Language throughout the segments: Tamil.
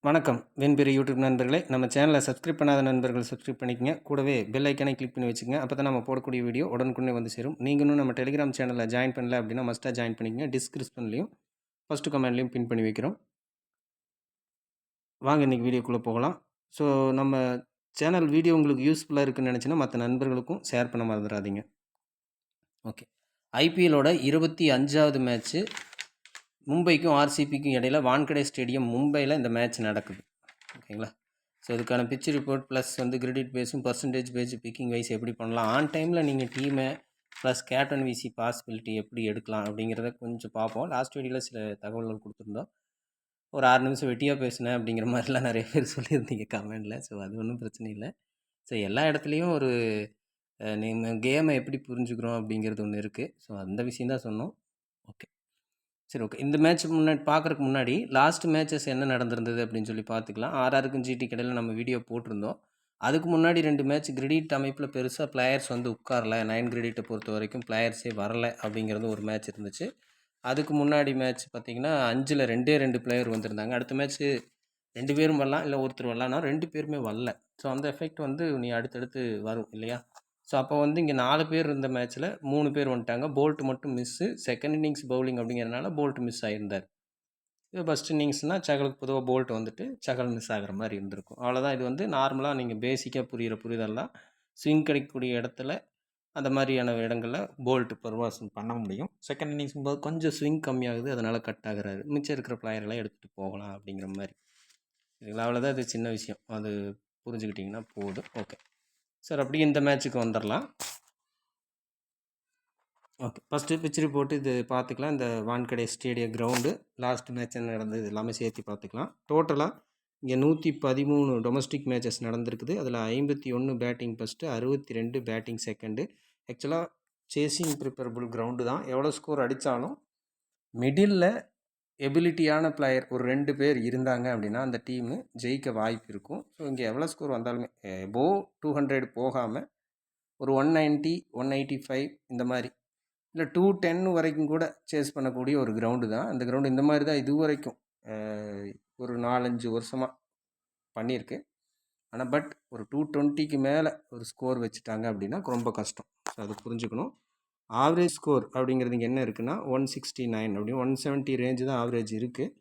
வணக்கம் வெண்பெரி யூடியூப் நண்பர்களே, நம்ம சேனலை சப்ஸ்கிரைப் பண்ணாத நண்பர்கள் சப்ஸ்கிரைப் பண்ணிக்கங்க. கூடவே பெல் ஐக்கானை கிளிக் பண்ணி வச்சுக்கங்க. அப்போ தான் நம்ம போடக்கூடிய வீடியோ உடனுக்குடனே வந்து சேரும். நீங்கள் இன்னும் நம்ம டெலிகிராம் சேனலில் ஜாயின் பண்ணல அப்படின்னா மஸ்ட்டாக ஜாயின் பண்ணிக்கங்க. டிஸ்கிரிப்ஷன்லையும் ஃபஸ்ட்டு கமெண்ட்லையும் பின் பண்ணி வைக்கிறோம். வாங்க இன்றைக்கி வீடியோக்குள்ளே போகலாம். ஸோ நம்ம சேனல் வீடியோ உங்களுக்கு யூஸ்ஃபுல்லாக இருக்குன்னு நினச்சின்னா மற்ற நண்பர்களுக்கும் ஷேர் பண்ண மறந்துடாதீங்க. ஓகே, ஐபிஎல்லோட 25வது மேட்ச்சு மும்பைக்கும் ஆர்சிபிக்கும் இடையில் வான்கடே ஸ்டேடியம் மும்பையில் இந்த மேட்ச் நடக்குது. ஓகேங்களா? ஸோ இதுக்கான பிச் ரிப்போர்ட் ப்ளஸ் வந்து கிரெடிட் பேஸும் பர்சன்டேஜ் பேஸ் பிக்கிங் வைஸ் எப்படி பண்ணலாம், ஆன் டைமில் நீங்கள் டீமை ப்ளஸ் கேப்டன் விசி பாசிபிலிட்டி எப்படி எடுக்கலாம் அப்படிங்கிறத கொஞ்சம் பார்ப்போம். லாஸ்ட் வீடியோவில் சில தகவல்கள் கொடுத்துருந்தோம். ஒரு 6 நிமிஷம் வெட்டியாக பேசினேன் அப்படிங்கிற மாதிரிலாம் நிறைய பேர் சொல்லியிருந்தீங்க கமெண்டில். ஸோ அது ஒன்றும் பிரச்சனை இல்லை. ஸோ எல்லா இடத்துலையும் ஒரு நீங்கள் கேமை எப்படி புரிஞ்சுக்கிறோம் அப்படிங்கிறது ஒன்று இருக்குது. ஸோ அந்த விஷயந்தான் சொன்னோம். ஓகே, சரி, ஓகே. இந்த மேட்ச் முன்னாடி பார்க்குறதுக்கு முன்னாடி லாஸ்ட் மேட்சஸ் என்ன நடந்திருந்தது அப்படின்னு சொல்லி பார்த்துக்கலாம். ஆர்ஆருக்கும் ஜிடி கடையில் நம்ம வீடியோ போட்டிருந்தோம். அதுக்கு முன்னாடி 2 மேட்ச் கிரெடிட் அமைப்பில் பெருசாக பிளேயர்ஸ் வந்து உட்காரல. 9 கிரெடிட்டை பொறுத்த வரைக்கும் பிளேயர்ஸே வரலை அப்படிங்கிறது ஒரு மேட்ச் இருந்துச்சு. அதுக்கு முன்னாடி மேட்ச் பார்த்திங்கன்னா 5ல் 2 பிளேயர் வந்திருந்தாங்க. அடுத்த மேட்ச்சு 2 பேரும் வரலாம், இல்லை ஒருத்தர் வரலான்னா 2 பேருமே வரல. ஸோ அந்த எஃபெக்ட் வந்து நீ அடுத்தடுத்து வரும் இல்லையா? ஸோ அப்போ வந்து இங்கே 4 பேர் இருந்த மேட்ச்சில் 3 பேர் வந்துட்டாங்க. போல்ட் மட்டும் மிஸ்ஸு. செகண்ட் இன்னிங்ஸ் பவுலிங் அப்படிங்கிறதுனால போல்ட் மிஸ் ஆகியிருந்தார். இது ஃபஸ்ட் இன்னிங்ஸ்னால் சகலுக்கு பொதுவாக போல்ட் வந்துட்டு சகல் மிஸ் ஆகிற மாதிரி இருந்திருக்கும். அவ்வளோதான். இது வந்து நார்மலாக நீங்கள் பேசிக்காக புரிதல்லாம் ஸ்விங் கிடைக்கக்கூடிய இடத்துல அந்த மாதிரியான இடங்களில் போல்ட் பர்வாசன் பண்ண முடியும். செகண்ட் இன்னிங்ஸ் போது கொஞ்சம் ஸ்விங் கம்மியாகுது, அதனால் கட் ஆகுறாரு. மிச்சம் இருக்கிற பிளேயரெல்லாம் எடுத்துகிட்டு போகலாம் அப்படிங்கிற மாதிரி. சரிங்களா? அவ்வளோதான். இது சின்ன விஷயம், அது புரிஞ்சுக்கிட்டிங்கன்னா போதும். ஓகே சார், அப்படியே இந்த மேட்ச்சுக்கு வந்துடலாம். ஓகே, ஃபஸ்ட்டு பிச் ரிப்போர்ட் இது பார்த்துக்கலாம். இந்த Wankhede stadium ground last match என்ன நடந்தது எல்லாமே சேர்த்து பார்த்துக்கலாம். டோட்டலாக இங்கே 113 டொமஸ்டிக் மேட்சஸ் நடந்திருக்குது. அதில் 51 பேட்டிங் ஃபஸ்ட்டு, 62 பேட்டிங் செகண்டு. ஆக்சுவலாக சேசிங் ப்ரிப்பரபிள் கிரவுண்டு தான். எவ்வளோ ஸ்கோர் அடித்தாலும் மிடில் எபிலிட்டியான பிளேயர் ஒரு 2 பேர் இருந்தாங்க அப்படின்னா அந்த டீமு ஜெயிக்க வாய்ப்பு இருக்கும். ஸோ இங்கே எவ்வளோ ஸ்கோர் வந்தாலுமே எபோவ் 200 போகாமல் ஒரு 190, 185 இந்த மாதிரி, இல்லை 210 வரைக்கும் கூட சேஸ் பண்ணக்கூடிய ஒரு கிரவுண்டு தான் அந்த கிரவுண்டு. இந்த மாதிரி தான் இது வரைக்கும் ஒரு 4-5 வருஷமாக பண்ணியிருக்கு. ஆனால் பட் ஒரு 220க்கு மேலே ஒரு ஸ்கோர் வச்சுட்டாங்க அப்படின்னா ரொம்ப கஷ்டம். ஸோ அது புரிஞ்சுக்கணும். ஆவரேஜ் ஸ்கோர் அப்படிங்கிறது இங்கே என்ன இருக்குன்னா 169 அப்படின்னு 170 ரேஞ்சு தான் ஆவரேஜ் இருக்குது.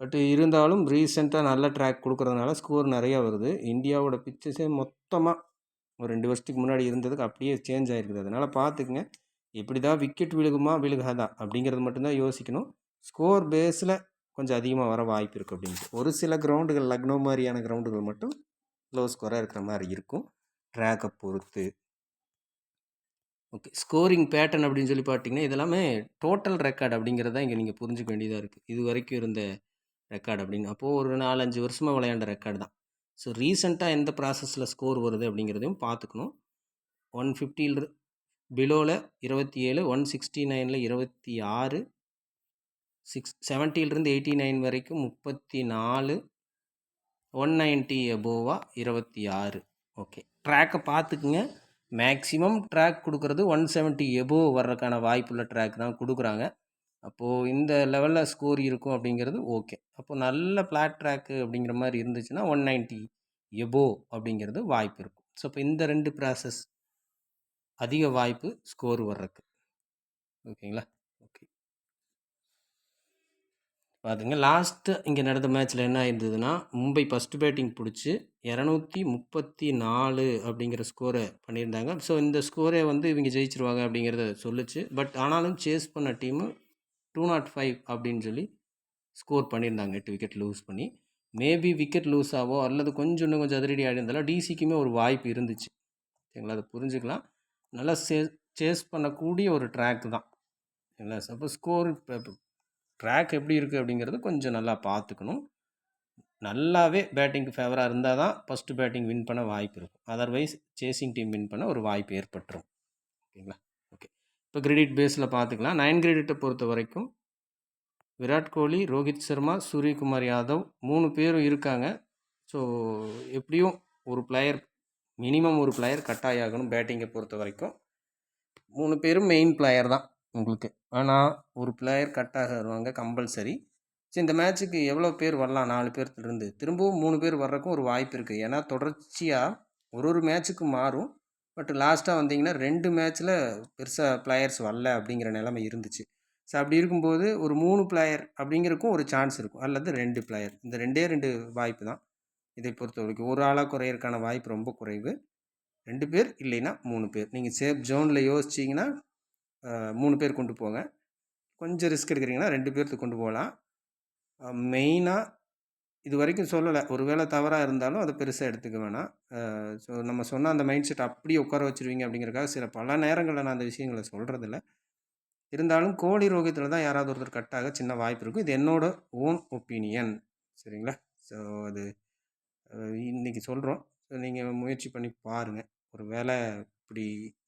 பட் இருந்தாலும் ரீசெண்டாக நல்ல ட்ராக் கொடுக்குறதுனால ஸ்கோர் நிறையா வருது. இந்தியாவோட பிச்சஸே மொத்தமாக ஒரு 2 வருஷத்துக்கு முன்னாடி இருந்ததுக்கு அப்படியே சேஞ்ச் ஆகிருக்குது. அதனால் பார்த்துக்குங்க, இப்படி தான் விக்கெட் விழுகாதா அப்படிங்கிறது மட்டும்தான் யோசிக்கணும். ஸ்கோர் பேஸில் கொஞ்சம் அதிகமாக வர வாய்ப்பு இருக்குது அப்படின்ட்டு. ஒரு சில கிரவுண்டுகள், லக்னோ மாதிரியான கிரவுண்டுகள் மட்டும் லோ ஸ்கோராக இருக்கிற மாதிரி இருக்கும் ட்ராக்கை பொறுத்து. ஓகே, ஸ்கோரிங் பேட்டர்ன் அப்படின்னு சொல்லி பார்த்தீங்கன்னா இதெல்லாமே டோட்டல் ரெக்கார்டு அப்படிங்கிறத இங்கே நீங்கள் புரிஞ்சுக்க வேண்டியதாக இருக்குது. இது வரைக்கும் இருந்த ரெக்கார்டு அப்படின்னு அப்போது ஒரு 4-5 வருஷமாக விளையாண்ட ரெக்கார்டு தான். ஸோ ரீசெண்டாக எந்த ப்ராசஸில் ஸ்கோர் வருது அப்படிங்கிறதையும் பார்த்துக்கணும். 150 பிலோவில் 27, 169 26, 70 89 வரைக்கும் 34, 190 எபோவா 26. ஓகே, ட்ராக்கை பார்த்துக்குங்க. மேக்ஸிமம் ட்ராக் கொடுக்குறது 170 எபோவ் வர்றதுக்கான வாய்ப்புள்ள ட்ராக் தான் கொடுக்குறாங்க. அப்போது இந்த லெவலில் ஸ்கோர் இருக்கும் அப்படிங்கிறது ஓகே. அப்போது நல்ல ஃப்ளாட் ட்ராக்கு அப்படிங்கிற மாதிரி இருந்துச்சுன்னா 190 எபோவ் அப்படிங்கிறது வாய்ப்பு இருக்கும். ஸோ இப்போ இந்த 2 ப்ராசஸ் அதிக வாய்ப்பு ஸ்கோர் வர்றதுக்கு. ஓகேங்களா? ஓகே, பார்த்துங்க. லாஸ்ட்டு இங்கே நடந்த மேட்ச்சில் என்ன ஆயிருந்ததுன்னா மும்பை ஃபஸ்ட்டு பேட்டிங் பிடிச்சி 234 அப்படிங்கிற ஸ்கோரை பண்ணியிருந்தாங்க. ஸோ இந்த ஸ்கோரை வந்து இவங்க ஜெயிச்சிருவாங்க அப்படிங்கிறத சொல்லுச்சு. பட் ஆனாலும் சேஸ் பண்ண டீமு 205 அப்படின்னு சொல்லி ஸ்கோர் பண்ணியிருந்தாங்க. 8 விக்கெட் லூஸ் பண்ணி. மேபி விக்கெட் லூஸ் ஆவோ அல்லது இன்னும் கொஞ்சம் அதிரடி ஆடி இருந்தாலும் டிசிக்குமே ஒரு வாய்ப்பு இருந்துச்சு. சரிங்களா? அதை புரிஞ்சுக்கலாம். நல்லா சேஸ் பண்ணக்கூடிய ஒரு ட்ராக் தான். சரிங்களா? சப்போஸ் ஸ்கோர் இப்போ ட்ராக் எப்படி இருக்குது அப்படிங்கிறது கொஞ்சம் நல்லா பார்த்துக்கணும். நல்லாவே பேட்டிங்க்கு ஃபேவராக இருந்தால் தான் ஃபஸ்ட்டு பேட்டிங் வின் பண்ண வாய்ப்பு இருக்கும். அதர்வைஸ் சேசிங் டீம் வின் பண்ண ஒரு வாய்ப்பு ஏற்பட்டுரும். ஓகேங்களா? ஓகே, இப்போ கிரெடிட் பேஸில் பார்த்துக்கலாம். 9 கிரெடிட்டை பொறுத்த வரைக்கும் விராட் கோலி, ரோஹித் சர்மா, சூரியகுமார் யாதவ் 3 பேரும் இருக்காங்க. ஸோ எப்படியும் ஒரு பிளேயர், மினிமம் ஒரு பிளேயர் கட்டாயம் ஆகணும் பேட்டிங்கை பொறுத்த வரைக்கும். 3 பேரும் மெயின் பிளேயர் தான் உங்களுக்கு. ஆனால் ஒரு பிளேயர் கட்டாக வருவாங்க கம்பல்சரி. சரி, இந்த மேட்ச்சுக்கு எவ்வளோ பேர் வரலாம் 4 பேர்த்துலேருந்து? திரும்பவும் 3 பேர் வர்றதுக்கும் ஒரு வாய்ப்பு இருக்குது. ஏன்னா தொடர்ச்சியாக ஒரு மேட்ச்சுக்கு மாறும். பட் லாஸ்ட்டாக வந்தீங்கன்னா 2 மேட்ச்சில் பெருசாக பிளேயர்ஸ் வரல அப்படிங்கிற நிலைமை இருந்துச்சு. ஸோ அப்படி இருக்கும்போது ஒரு 3 பிளேயர் அப்படிங்கிறக்கும் ஒரு சான்ஸ் இருக்கும். அல்லது 2 பிளேயர். இந்த 2 வாய்ப்பு தான் இதை பொறுத்த வரைக்கும். ஒரு ஆளாக குறையிறதுக்கான வாய்ப்பு ரொம்ப குறைவு. 2 பேர் இல்லைன்னா 3 பேர். நீங்கள் சேஃப் ஜோனில் யோசிச்சிங்கன்னா 3 பேர் கொண்டு போங்க. கொஞ்சம் ரிஸ்க் எடுக்கிறீங்கன்னா 2 பேர்த்துக்கு கொண்டு போகலாம். மெயினாக இது வரைக்கும் சொல்லலை, ஒரு வேளை தவறாக இருந்தாலும் அதை பெருசாக எடுத்துக்க வேணாம். ஸோ நம்ம சொன்ன அந்த மைண்ட் செட் அப்படியே உட்கார வச்சுருவீங்க அப்படிங்கிறக்காக பல நேரங்களில் நான் அந்த விஷயங்களை சொல்கிறதில்ல. இருந்தாலும் கோலி ரோஹித்தில் தான் யாராவது ஒருத்தர் கட்டாக சின்ன வாய்ப்பு இருக்கும். இது என்னோட ஓன் ஒப்பீனியன். சரிங்களா? ஸோ அது இன்றைக்கி சொல்கிறோம். ஸோ நீங்கள் முயற்சி பண்ணி பாருங்கள். ஒரு வேளை இப்படி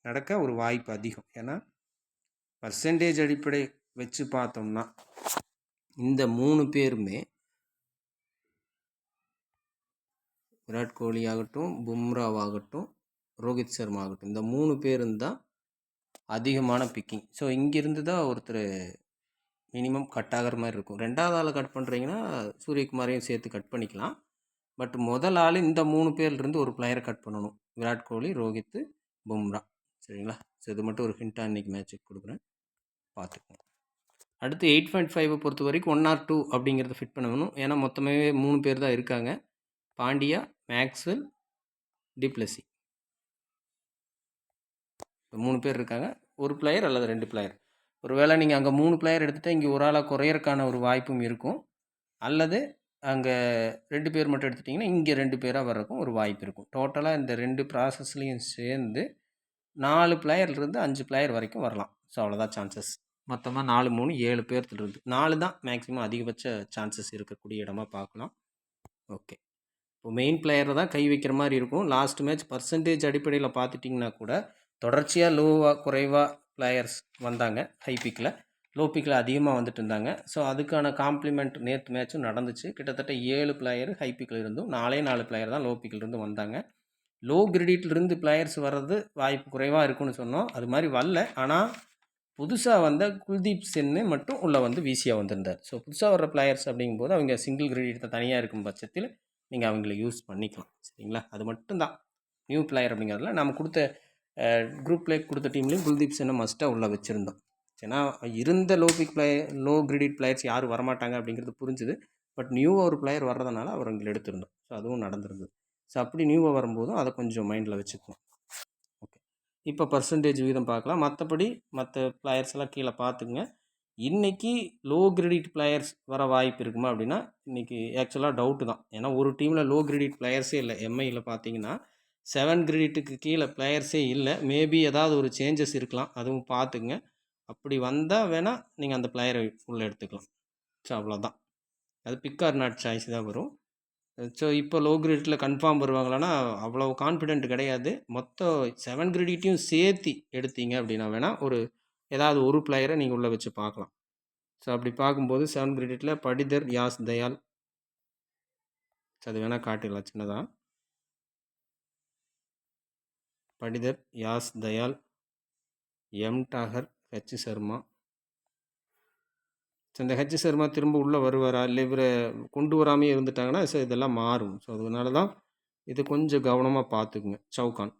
நடக்க ஒரு வாய்ப்பு அதிகம். ஏன்னா பர்சன்டேஜ் அடிப்படை வச்சு பார்த்தோம்னா இந்த 3 பேருமே விராட் கோலி ஆகட்டும், பும்ராவாகட்டும், ரோஹித் சர்மா ஆகட்டும், இந்த 3 பேரும் தான் அதிகமான பிக்கிங். ஸோ இங்கேருந்து தான் ஒருத்தர் மினிமம் கட் ஆகிற மாதிரி இருக்கும். 2வது ஆள் கட் பண்ணுறீங்கன்னா சூரியகுமாரையும் சேர்த்து கட் பண்ணிக்கலாம். பட் முதல் ஆள் இந்த 3 பேர்லேருந்து ஒரு பிளேயரை கட் பண்ணணும். விராட் கோலி, ரோஹித், பும்ரா. சரிங்களா? ஸோ இது மட்டும் ஒரு ஹிண்ட்டாக இன்றைக்கி மேட்ச்சுக்கு கொடுக்குறேன், பார்த்துக்கோங்க. அடுத்து 8.5 பொறுத்த வரைக்கும் 1 or 2 அப்படிங்கிறத ஃபிட் பண்ணணும். ஏன்னா மொத்தமே 3 பேர் தான் இருக்காங்க. Pandya, Maxwell, du Plessis. 3 பேர் இருக்காங்க. ஒரு பிளேயர் அல்லது 2 பிளேயர். ஒருவேளை நீங்கள் அங்கே 3 பிளேயர் எடுத்துகிட்டு இங்கே ஒரு ஆளாக குறையறக்கான ஒரு வாய்ப்பும் இருக்கும். அல்லது அங்கே 2 பேர் மட்டும் எடுத்துட்டிங்கன்னா இங்கே 2 பேராக வர்றதுக்கும் ஒரு வாய்ப்பு இருக்கும். டோட்டலாக இந்த 2 ப்ராசஸ்லேயும் சேர்ந்து 4 பிளேயர்லேருந்து 5 பிளேயர் வரைக்கும் வரலாம். ஸோ அவ்வளோதான் சான்சஸ். மொத்தமாக 4, 3, 7 பேர்த்துலேருந்து 4 தான் மேக்ஸிமம் அதிகபட்ச சான்சஸ் இருக்கக்கூடிய இடமா பார்க்கலாம். ஓகே, இப்போ மெயின் பிளேயரை தான் கை வைக்கிற மாதிரி இருக்கும். லாஸ்ட் மேட்ச் பர்சன்டேஜ் அடிப்படையில் பார்த்துட்டிங்கன்னா கூட தொடர்ச்சியாக லோவாக குறைவாக பிளேயர்ஸ் வந்தாங்க. ஹை பிக்கில், லோ பிக்கில் அதிகமாக வந்துட்டு இருந்தாங்க. ஸோ அதுக்கான காம்ப்ளிமெண்ட் நேற்று மேட்சும் நடந்துச்சு. கிட்டத்தட்ட 7 பிளேயர் ஹை பிக்கில் இருந்தும் 4 பிளேயர் தான் லோ பிக்கில் இருந்து வந்தாங்க. லோ கிரெடிட்லேருந்து பிளேயர்ஸ் வர்றது வாய்ப்பு குறைவாக இருக்குன்னு சொன்னோம். அது மாதிரி வரல. ஆனால் புதுசாக வந்த குல்தீப் சென்னு மட்டும் உள்ளே வந்து வீசியாக வந்திருந்தார். ஸோ புதுசாக வர்ற பிளேயர்ஸ் அப்படிங்கும்போது அவங்க சிங்கிள் கிரெடிட் தனியாக இருக்கும் பட்சத்தில் நீங்கள் அவங்கள யூஸ் பண்ணிக்கலாம். சரிங்களா? அது மட்டும்தான் நியூ பிளேயர் அப்படிங்கிறதுல நம்ம கொடுத்த குரூப் பிளே கொடுத்த டீம்லேயும் குல்தீப் சென்னை மஸ்ட்டாக உள்ளே வச்சுருந்தோம். ஏன்னா இருந்த லோ கிரெடிட் பிளேயர்ஸ் யாரும் வரமாட்டாங்க அப்படிங்கிறது புரிஞ்சுது. பட் நியூவாக ஒரு பிளேயர் வர்றதுனால அவர் அங்கே எடுத்திருந்தோம். ஸோ அதுவும் நடந்திருந்தது. ஸோ அப்படி நியூவாக வரும்போதும் அதை கொஞ்சம் மைண்டில் வச்சுக்கணும். ஓகே, இப்போ பர்சன்டேஜ் வீதம் பார்க்கலாம். மற்றபடி மற்ற பிளேயர்ஸ் எல்லாம் கீழே பார்த்துக்குங்க. இன்றைக்கி லோ கிரெடிட் பிளேயர்ஸ் வர வாய்ப்பு இருக்குமா அப்படின்னா இன்றைக்கி ஆக்சுவலாக டவுட்டு தான். ஏன்னா ஒரு டீமில் லோ கிரெடிட் பிளேயர்ஸே இல்லை. எம்ஐயில் பார்த்தீங்கன்னா 7 கிரெடிட்டுக்கு கீழே பிளேயர்ஸே இல்லை. மேபி ஏதாவது ஒரு சேஞ்சஸ் இருக்கலாம், அதுவும் பார்த்துக்குங்க. அப்படி வந்தால் வேணால் நீங்கள் அந்த பிளேயரை உள்ளே எடுத்துக்கலாம். ஸோ அவ்வளோதான். அது பிக் ஆர் நாட் சாய்ஸ் தான் வரும். ஸோ இப்போ லோ கிரெடிட்டில் கன்ஃபார்ம் வருவாங்களான்னா அவ்வளோ கான்ஃபிடென்ட் கிடையாது. மொத்தம் 7 கிரெடிட்டையும் சேர்த்து எடுத்தீங்க அப்படின்னா வேணால் ஏதாவது ஒரு பிளேயரை நீங்கள் உள்ளே வச்சு பார்க்கலாம். ஸோ அப்படி பார்க்கும்போது 7 கிரெடிட்டில் படிதர், யாஸ் தயால். ஸோ அது வேணால் காட்டிடலாம் சின்னதாக. Patidar, Yash Dayal, M Dagar, H Sharma. So இந்த ஹெச் சர்மா திரும்ப உள்ளே வருவாரா இல்லை இவரை கொண்டு வராமே இருந்துட்டாங்கன்னா ஸோ இதெல்லாம் மாறும். ஸோ அதனால தான் இது கொஞ்சம் கவனமாக பார்த்துக்குங்க. சவுகான்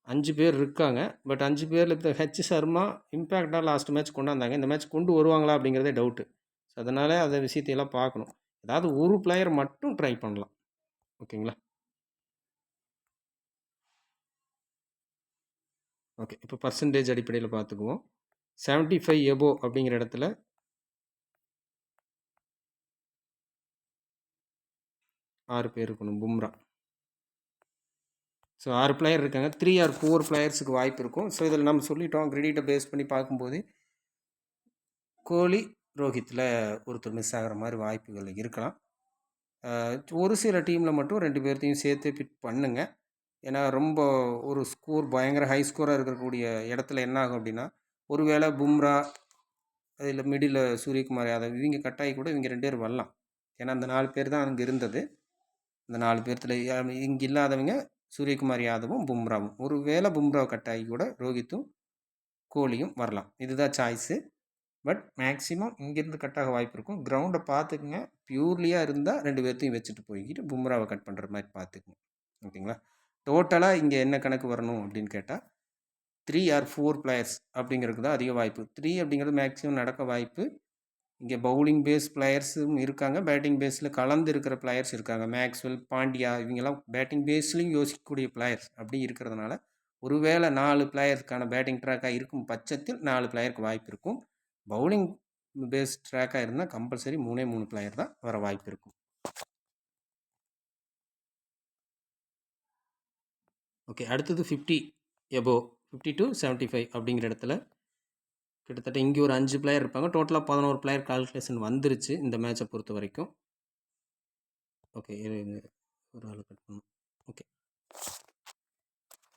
5 பேர் இருக்காங்க. பட் 5 பேரில் இப்போ ஹெச் சர்மா இம்பேக்டாக லாஸ்ட் மேட்ச் கொண்டாந்தாங்க. இந்த மேட்ச் கொண்டு வருவாங்களா அப்படிங்கிறதே டவுட்டு. ஸோ அதனால் அந்த விஷயத்தையெல்லாம் பார்க்கணும். ஏதாவது ஒரு பிளேயர் மட்டும் ட்ரை பண்ணலாம். ஓகேங்களா? ஓகே, இப்போ பர்சன்டேஜ் அடிப்படையில் பார்த்துக்குவோம். 75 எபோ அப்படிங்கிற இடத்துல 6 பேர் இருக்கணும். பும்ரா. ஸோ 6 பிளேயர் இருக்காங்க. 3 or 4 பிளேயர்ஸுக்கு வாய்ப்பு இருக்கும். ஸோ இதில் நம்ம சொல்லிட்டோம், கிரெடிட்டை பேஸ் பண்ணி பார்க்கும்போது கோலி, ரோஹித்தில் ஒருத்தர் மிஸ் ஆகிற மாதிரி வாய்ப்புகள் இருக்கலாம். ஒரு சில டீமில் மட்டும் 2 பேர்த்தையும் சேர்த்து ஃபிட் பண்ணுங்கள். ஏன்னா ரொம்ப ஒரு ஸ்கோர் பயங்கர ஹை ஸ்கோராக இருக்கக்கூடிய இடத்துல என்ன ஆகும் அப்படின்னா ஒருவேளை பும்ரா அதில் மிடில் சூரியகுமார் யாதவ் இவங்க கட்டாயி கூட இவங்க 2 பேர் வரலாம். ஏன்னா அந்த 4 பேர் தான் அங்கே இருந்தது. அந்த 4 பேர்த்தில் இங்கே இல்லாதவங்க சூரியகுமார் யாதவும் பும்ராவும். ஒரு வேளை பும்ரா கட்டாயி கூட ரோஹித்தும் கோலியும் வரலாம். இதுதான் சாய்ஸு. பட் மேக்ஸிமம் இங்கேருந்து கட் ஆக வாய்ப்பு இருக்கும். கிரவுண்டை பார்த்துக்குங்க. பியூர்லியாக இருந்தால் 2 பேர்த்தையும் வச்சுட்டு போய்க்கிட்டு பும்ராவை கட் பண்ணுற மாதிரி பார்த்துக்குங்க. ஓகேங்களா? டோட்டலாக இங்கே என்ன கணக்கு வரணும் அப்படின்னு கேட்டால் 3 ஆர் 4 பிளேயர்ஸ் அப்படிங்கிறதுக்கு தான் அதிக வாய்ப்பு. 3 அப்படிங்கிறது மேக்ஸிமம் நடக்க வாய்ப்பு. இங்கே பவுலிங் பேஸ் பிளேயர்ஸும் இருக்காங்க, பேட்டிங் பேஸில் கலந்து இருக்கிற பிளேயர்ஸ் இருக்காங்க. மேக்ஸ்வெல், பாண்டியா இவங்கெல்லாம் பேட்டிங் பேஸ்லையும் யோசிக்கக்கூடிய பிளேயர்ஸ் அப்படி இருக்கிறதுனால ஒருவேளை 4 பிளேயர்ஸ்க்கான பேட்டிங் ட்ராக்காக இருக்கும் பட்சத்தில் 4 பிளேயருக்கு வாய்ப்பு இருக்கும். பவுலிங் பேஸ் ட்ராக்காக இருந்தால் கம்பல்சரி 3 பிளேயர் தான் வர வாய்ப்பு இருக்கும். ஓகே, அடுத்தது 50 எபோவ் 50 to 75 அப்படிங்கிற இடத்துல கிட்டத்தட்ட இங்கே ஒரு 5 பிளேயர் இருப்பாங்க. டோட்டலாக 11 பிளேயர் கால்குலேஷன் வந்துருச்சு இந்த மேட்சை பொறுத்த வரைக்கும். ஓகே, ஒரு ஆள் கட் பண்ணணும். ஓகே,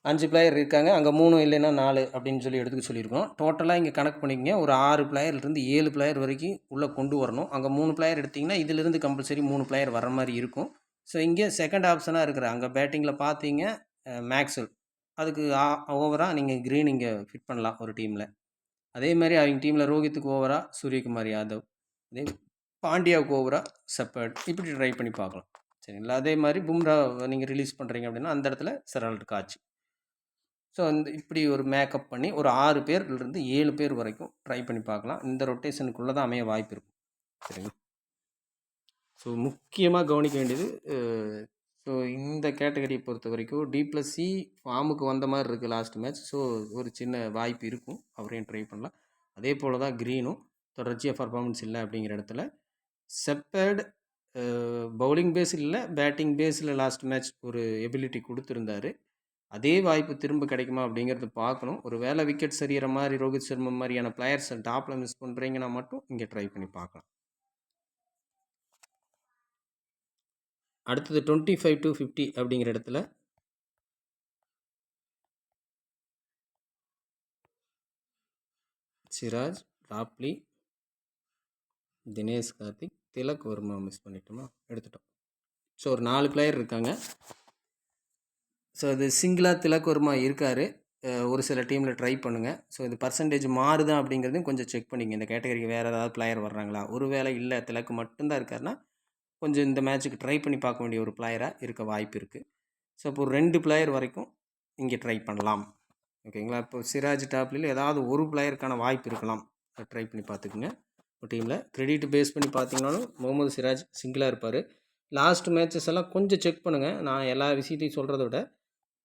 5 பிளேயர் இருக்காங்க. அங்கே 3 இல்லைன்னா 4 அப்படின்னு சொல்லி எடுத்துக்க சொல்லியிருக்கோம். டோட்டலாக இங்கே கணக்கு பண்ணிக்கங்க. ஒரு 6 பிளேயர்லேருந்து 7 பிளேயர் வரைக்கும் உள்ளே கொண்டு வரணும். அங்கே 3 பிளேயர் எடுத்திங்கன்னா இதிலிருந்து கம்பல்சரி 3 பிளேயர் வர மாதிரி இருக்கும். ஸோ இங்கே செகண்ட் ஆப்ஷனாக இருக்கிற அங்கே பேட்டிங்கில் பார்த்தீங்க மேக்ஸ்வெல், அதுக்கு ஓவராக நீங்கள் க்ரீன் இங்கே ஃபிட் பண்ணலாம் ஒரு டீமில். அதே மாதிரி அவங்க டீமில் ரோஹித்துக்கு ஓவராக சூரியகுமார் யாதவ், அதே பாண்டியாவுக்கு ஓவராக செப்பர்ட், இப்படி ட்ரை பண்ணி பார்க்கலாம். சரிங்களா? அதே மாதிரி பும்ரா நீங்கள் ரிலீஸ் பண்ணுறீங்க அப்படின்னா அந்த இடத்துல செரால்ட் காட்சி. ஸோ இப்படி ஒரு மேக்கப் பண்ணி ஒரு 6 பேர்லேருந்து 7 பேர் வரைக்கும் ட்ரை பண்ணி பார்க்கலாம். இந்த ரொட்டேஷனுக்குள்ளே தான் அமைய வாய்ப்பு இருக்கும். சரிங்களா? ஸோ முக்கியமாக கவனிக்க வேண்டியது, ஸோ இந்த கேட்டகரியை பொறுத்த வரைக்கும் D+C ஃபார்முக்கு வந்த மாதிரி இருக்குது லாஸ்ட் மேட்ச். ஸோ ஒரு சின்ன வாய்ப்பு இருக்கும், அவரையும் ட்ரை பண்ணலாம். அதே போல் தான் க்ரீனும் தொடர்ச்சியாக பர்ஃபார்மன்ஸ் இல்லை அப்படிங்கிற இடத்துல செப்பர்டு பவுலிங் பேஸ் இல்லை, பேட்டிங் பேஸில் லாஸ்ட் மேட்ச் ஒரு எபிலிட்டி கொடுத்துருந்தாரு. அதே வாய்ப்பு திரும்ப கிடைக்குமா அப்படிங்கிறது பார்க்கணும். ஒரு வேளை விக்கெட் சரிகிற மாதிரி ரோஹித் சர்மா மாதிரியான பிளேயர்ஸை டாப்பில் மிஸ் பண்ணுறீங்கன்னா மட்டும் இங்கே ட்ரை பண்ணி பார்க்கலாம். அடுத்தது 25 to 50 அப்படிங்கிற இடத்துல சிராஜ், ராப்லி, தினேஷ் கார்த்திக், திலக் வர்மா மிஸ் பண்ணிட்டோமா, எடுத்துட்டோம். ஸோ ஒரு 4 பிளேயர் இருக்காங்க. ஸோ இது சிங்கிளாக திலக் வர்மா இருக்கார். ஒரு சில டீமில் ட்ரை பண்ணுங்கள். ஸோ இது பர்சன்டேஜ் மாறுதான் அப்படிங்கிறதையும் கொஞ்சம் செக் பண்ணிங்க. இந்த கேட்டகரிக்கு வேறு ஏதாவது பிளேயர் வர்றாங்களா? ஒரு வேளை இல்லை திலக் மட்டும்தான் இருக்காருன்னா கொஞ்சம் இந்த மேட்ச்சுக்கு ட்ரை பண்ணி பார்க்க வேண்டிய ஒரு பிளேயராக இருக்க வாய்ப்பு இருக்குது. ஸோ இப்போ 2 பிளேயர் வரைக்கும் இங்கே ட்ரை பண்ணலாம். ஓகேங்களா? இப்போ சிராஜ் டாப்லில் ஏதாவது ஒரு பிளேயருக்கான வாய்ப்பு இருக்கலாம். ட்ரை பண்ணி பார்த்துக்குங்க. இப்போ டீமில் கிரெடிட் பேஸ் பண்ணி பார்த்தீங்கன்னாலும் முகமது சிராஜ் சிங்கிளாக இருப்பார். லாஸ்ட் மேட்சஸ் எல்லாம் கொஞ்சம் செக் பண்ணுங்கள். நான் எல்லா விஷயத்தையும் சொல்கிறத விட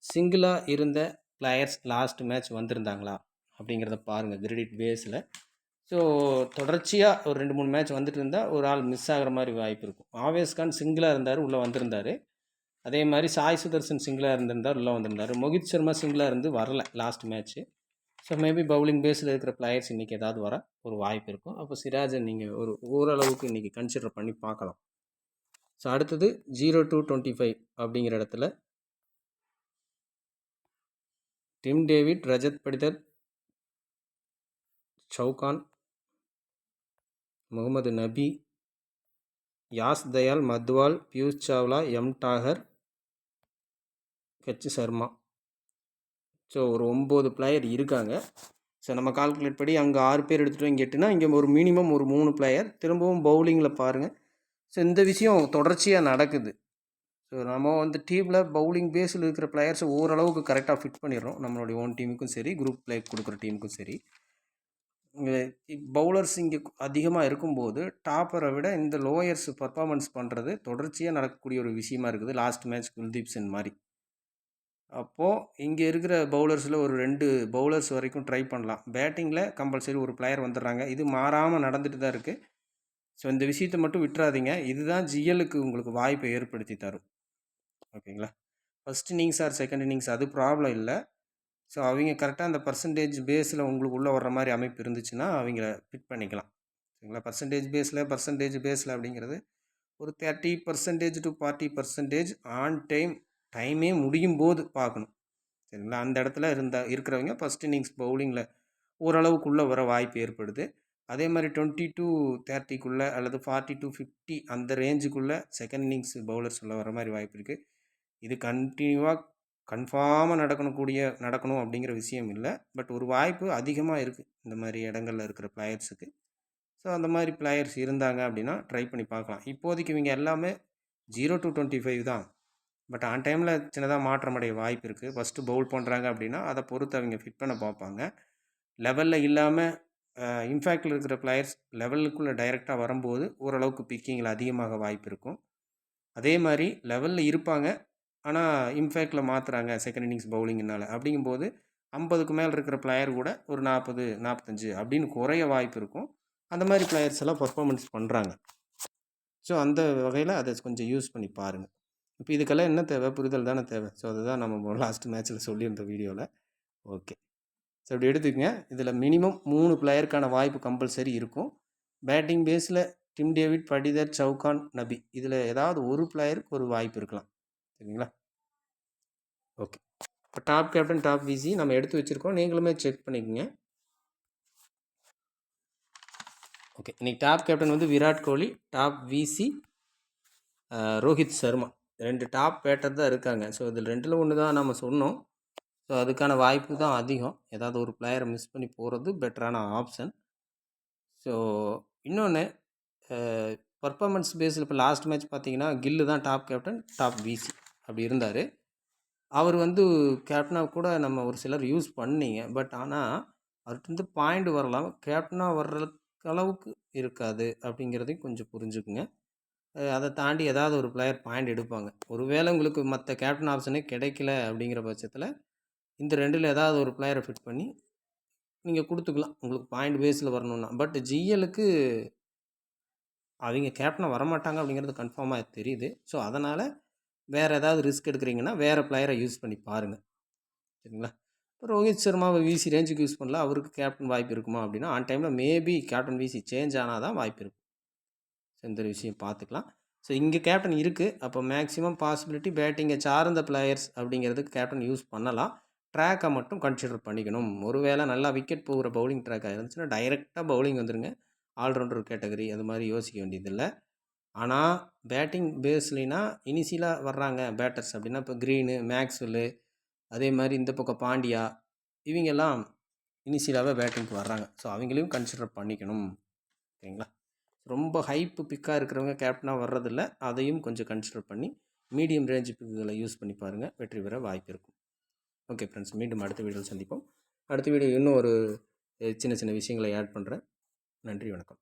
சிங்கிளாக இருந்த பிளேயர்ஸ் லாஸ்ட் மேட்ச் வந்திருந்தாங்களா அப்படிங்கிறத பாருங்கள் கிரெடிட் பேஸில். ஸோ தொடர்ச்சியாக ஒரு 2-3 மேட்ச் வந்துட்டு இருந்தால் ஒரு ஆள் மிஸ் ஆகிற மாதிரி வாய்ப்பு இருக்கும். ஆவேஸ் கான் சிங்கிளாக இருந்தார், உள்ளே வந்திருந்தார். அதே மாதிரி சாய் சுதர்சன் சிங்கிளாக இருந்திருந்தார், உள்ளே வந்திருந்தார். மோஹித் சர்மா சிங்கிளாக இருந்து வரல last match. So maybe bowling பேஸில் இருக்கிற பிளேயர்ஸ் இன்றைக்கி ஏதாவது வர ஒரு வாய்ப்பு இருக்கும். அப்போ சிராஜை நீங்கள் ஒரு ஓரளவுக்கு இன்றைக்கி கன்சிடர் பண்ணி பார்க்கலாம். ஸோ அடுத்தது 0 to 25 அப்படிங்கிற இடத்துல Tim David, Rajat Patidar, Chauhan, Mohammad Nabi, Yash Dayal, Madhwal, Piyush Chawla, M Dagar, H Sharma. So ஒரு 9 பிளேயர் இருக்காங்க. ஸோ நம்ம கால்குலேட் படி அங்கே 6 பேர் எடுத்துகிட்டு இங்கே 8னா இங்கே ஒரு மினிமம் ஒரு 3 பிளேயர். திரும்பவும் பவுலிங்கில் பாருங்கள். ஸோ இந்த விஷயம் தொடர்ச்சியாக நடக்குது. ஸோ நம்ம டீமில் பவுலிங் பேஸில் இருக்கிற பிளேயர்ஸை ஓரளவுக்கு கரெக்டாக ஃபிட் பண்ணிடுறோம். நம்மளுடைய ஓன் டீமுக்கும் சரி, குரூப் பிளே கொடுக்குற டீமுக்கும் சரி. பவுலர்ஸ் இங்கே அதிகமாக இருக்கும்போது டாப்பரை விட இந்த லோயர்ஸ் பர்ஃபார்மன்ஸ் பண்ணுறது தொடர்ச்சியாக நடக்கக்கூடிய ஒரு விஷயமா இருக்குது. லாஸ்ட் மேட்ச் குல்தீப் சென் மாதிரி. அப்போது இங்கே இருக்கிற பவுலர்ஸில் ஒரு 2 பவுலர்ஸ் வரைக்கும் ட்ரை பண்ணலாம். பேட்டிங்கில் கம்பல்சரி ஒரு பிளேயர் வந்துடுறாங்க. இது மாறாமல் நடந்துட்டு தான் இருக்குது. ஸோ இந்த விஷயத்தை மட்டும் விட்டுறாதீங்க. இதுதான் ஜிஎல்லுக்கு உங்களுக்கு வாய்ப்பை ஏற்படுத்தி தரும். ஓகேங்களா? First innings or second innings அது ப்ராப்ளம் இல்லை. ஸோ அவங்க கரெக்டாக அந்த பர்சன்டேஜ் பேஸில் உங்களுக்கு உள்ளே வர்ற மாதிரி அமைப்பு இருந்துச்சுன்னா அவங்கள ஃபிட் பண்ணிக்கலாம். சரிங்களா? பர்சன்டேஜ் பேஸில் அப்படிங்கிறது ஒரு 30% to 40% ஆன் டைமே முடியும் போது பார்க்கணும். சரிங்களா? அந்த இடத்துல இருக்கிறவங்க ஃபஸ்ட் இன்னிங்ஸ் பவுலிங்கில் ஓரளவுக்குள்ளே வர வாய்ப்பு ஏற்படுது. அதே மாதிரி 20 to 30 அல்லது 40 to 50 அந்த ரேஞ்சுக்குள்ளே செகண்ட் இன்னிங்ஸ் பவுலர்ஸ் உள்ள வர மாதிரி வாய்ப்பு இருக்குது. இது கன்ஃபார்மாக நடக்கணும் அப்படிங்கிற விஷயம் இல்லை. பட் ஒரு வாய்ப்பு அதிகமாக இருக்குது இந்த மாதிரி இடங்களில் இருக்கிற பிளேயர்ஸுக்கு. ஸோ அந்த மாதிரி பிளேயர்ஸ் இருந்தாங்க அப்படின்னா ட்ரை பண்ணி பார்க்கலாம். இப்போதைக்கு இவங்க எல்லாமே 0 to 25 தான். பட் ஆன் டைமில் சின்னதாக மாற்றம் அடைய வாய்ப்பு இருக்குது. ஃபஸ்ட்டு பவுல் பண்ணுறாங்க அப்படின்னா அதை பொறுத்து அவங்க ஃபிட் பண்ண பார்ப்பாங்க. லெவலில் இல்லாமல் இம்பேக்டில் இருக்கிற பிளேயர்ஸ் லெவலுக்குள்ளே டைரெக்டாக வரும்போது ஓரளவுக்கு பிக்கிங்கில் அதிகமாக வாய்ப்பு இருக்கும். அதே மாதிரி லெவலில் இருப்பாங்க, ஆனால் இம்பேக்டில் மாற்றுறாங்க செகண்ட் இன்னிங்ஸ் பவுலிங்னால. அப்படிங்கும்போது 50க்கு மேலே இருக்கிற பிளேயர் கூட ஒரு 40, 45 அப்படின்னு குறைய வாய்ப்பு இருக்கும். அந்த மாதிரி பிளேயர்ஸ் எல்லாம் பர்ஃபார்மன்ஸ் பண்ணுறாங்க. ஸோ அந்த வகையில் அதை கொஞ்சம் யூஸ் பண்ணி பாருங்கள். இப்போ இதுக்கெல்லாம் என்ன தேவை? புரிதல் தானே தேவை. ஸோ அதுதான் நம்ம லாஸ்ட் மேட்ச்சில் சொல்லியிருந்த வீடியோவில். ஓகே, ஸோ இப்படி எடுத்துக்கங்க. இதில் மினிமம் 3 பிளேயருக்கான வாய்ப்பு கம்பல்சரி இருக்கும். பேட்டிங் பேஸில் டிம் டேவிட், படிதர், சவுகான், நபி இதில் ஏதாவது ஒரு பிளேயருக்கு ஒரு வாய்ப்பு இருக்கலாம். சரிங்களா? ஓகே, இப்போ டாப் கேப்டன், டாப் விசி நம்ம எடுத்து வச்சுருக்கோம். நீங்களுமே செக் பண்ணிக்கோங்க. ஓகே, இன்றைக்கி டாப் கேப்டன் வந்து விராட் கோலி, டாப் விசி ரோஹித் சர்மா. 2 டாப் பேட்டர் தான் இருக்காங்க. ஸோ இதில் 2ல் 1 தான் நம்ம சொன்னோம். ஸோ அதுக்கான வாய்ப்பு தான் அதிகம். ஏதாவது ஒரு பிளேயரை மிஸ் பண்ணி போகிறது பெட்டரான ஆப்ஷன். ஸோ இன்னொன்று, பர்ஃபார்மன்ஸ் பேஸில் இப்போ லாஸ்ட் மேட்ச் பார்த்தீங்கன்னா கில்லு தான் டாப் கேப்டன், டாப் விசி அப்படி இருந்தார். அவர் வந்து கேப்டனாக கூட நம்ம ஒரு சிலர் யூஸ் பண்ணீங்க. பட் ஆனால் அவர்கிட்ட பாயிண்ட் வரலாம், கேப்டனாக வர்ற அளவுக்கு இருக்காது அப்படிங்கிறதையும் கொஞ்சம் புரிஞ்சுக்குங்க. அதை தாண்டி ஏதாவது ஒரு பிளேயர் பாயிண்ட் எடுப்பாங்க. ஒருவேளை உங்களுக்கு மற்ற கேப்டன் ஆப்ஷனே கிடைக்கல அப்படிங்கிற பட்சத்தில் இந்த 2ல் ஏதாவது ஒரு பிளேயரை ஃபிட் பண்ணி நீங்கள் கொடுத்துக்கலாம், உங்களுக்கு பாயிண்ட் பேஸில் வரணுன்னா. பட் ஜிஎலுக்கு அவங்க கேப்டனாக வரமாட்டாங்க அப்படிங்கிறது கன்ஃபார்மாக தெரியுது. ஸோ அதனால் வேறு ஏதாவது ரிஸ்க் எடுக்கிறீங்கன்னா வேறு பிளேயரை யூஸ் பண்ணி பாருங்கள். சரிங்களா? இப்போ ரோஹித் சர்மாவை விசி ரேஞ்சுக்கு யூஸ் பண்ணல, அவருக்கு கேப்டன் வாய்ப்பு இருக்குமா அப்படின்னா ஆன் டைமில் மேபி கேப்டன் விசி சேஞ்ச் ஆனால் தான் வாய்ப்பு இருக்கும். ஸோ இந்த விஷயம் பார்த்துக்கலாம். ஸோ இங்கே கேப்டன் இருக்குது, அப்போ மேக்ஸிமம் பாசிபிலிட்டி பேட்டிங்கை சார்ந்த பிளேயர்ஸ் அப்படிங்கிறதுக்கு கேப்டன் யூஸ் பண்ணலாம். ட்ராக்கை மட்டும் கன்சிடர் பண்ணிக்கணும். ஒருவேளை நல்லா விக்கெட் போகிற பவுலிங் ட்ராக்காக இருந்துச்சுன்னா டைரெக்டாக பவுலிங் வந்துடுங்க. ஆல்ரவுண்டர் கேட்டகரி அது மாதிரி யோசிக்க வேண்டியதில்லை. ஆனால் பேட்டிங் பேஸ்லினா இனிஷியலாக வர்றாங்க பேட்டர்ஸ் அப்படின்னா இப்போ க்ரீனு, மேக்ஸ்வெல்லு, அதே மாதிரி இந்த பக்கம் பாண்டியா, இவங்கெல்லாம் இனிஷியலாகவே பேட்டிங்க்கு வர்றாங்க. ஸோ அவங்களையும் கன்சிடர் பண்ணிக்கணும். ஓகேங்களா? ரொம்ப ஹைப்பு பிக்காக இருக்கிறவங்க கேப்டனாக வர்றதில்ல, அதையும் கொஞ்சம் கன்சிடர் பண்ணி மீடியம் ரேஞ்ச் பிக்குகளை யூஸ் பண்ணி பாருங்கள், வெற்றி பெற வாய்ப்பு இருக்கும். ஓகே ஃப்ரெண்ட்ஸ், மீண்டும் அடுத்த வீடியோவில் சந்திப்போம். அடுத்த வீடியோ இன்னும் ஒரு சின்ன சின்ன விஷயங்களை ஆட் பண்ணுறேன். நன்றி, வணக்கம்.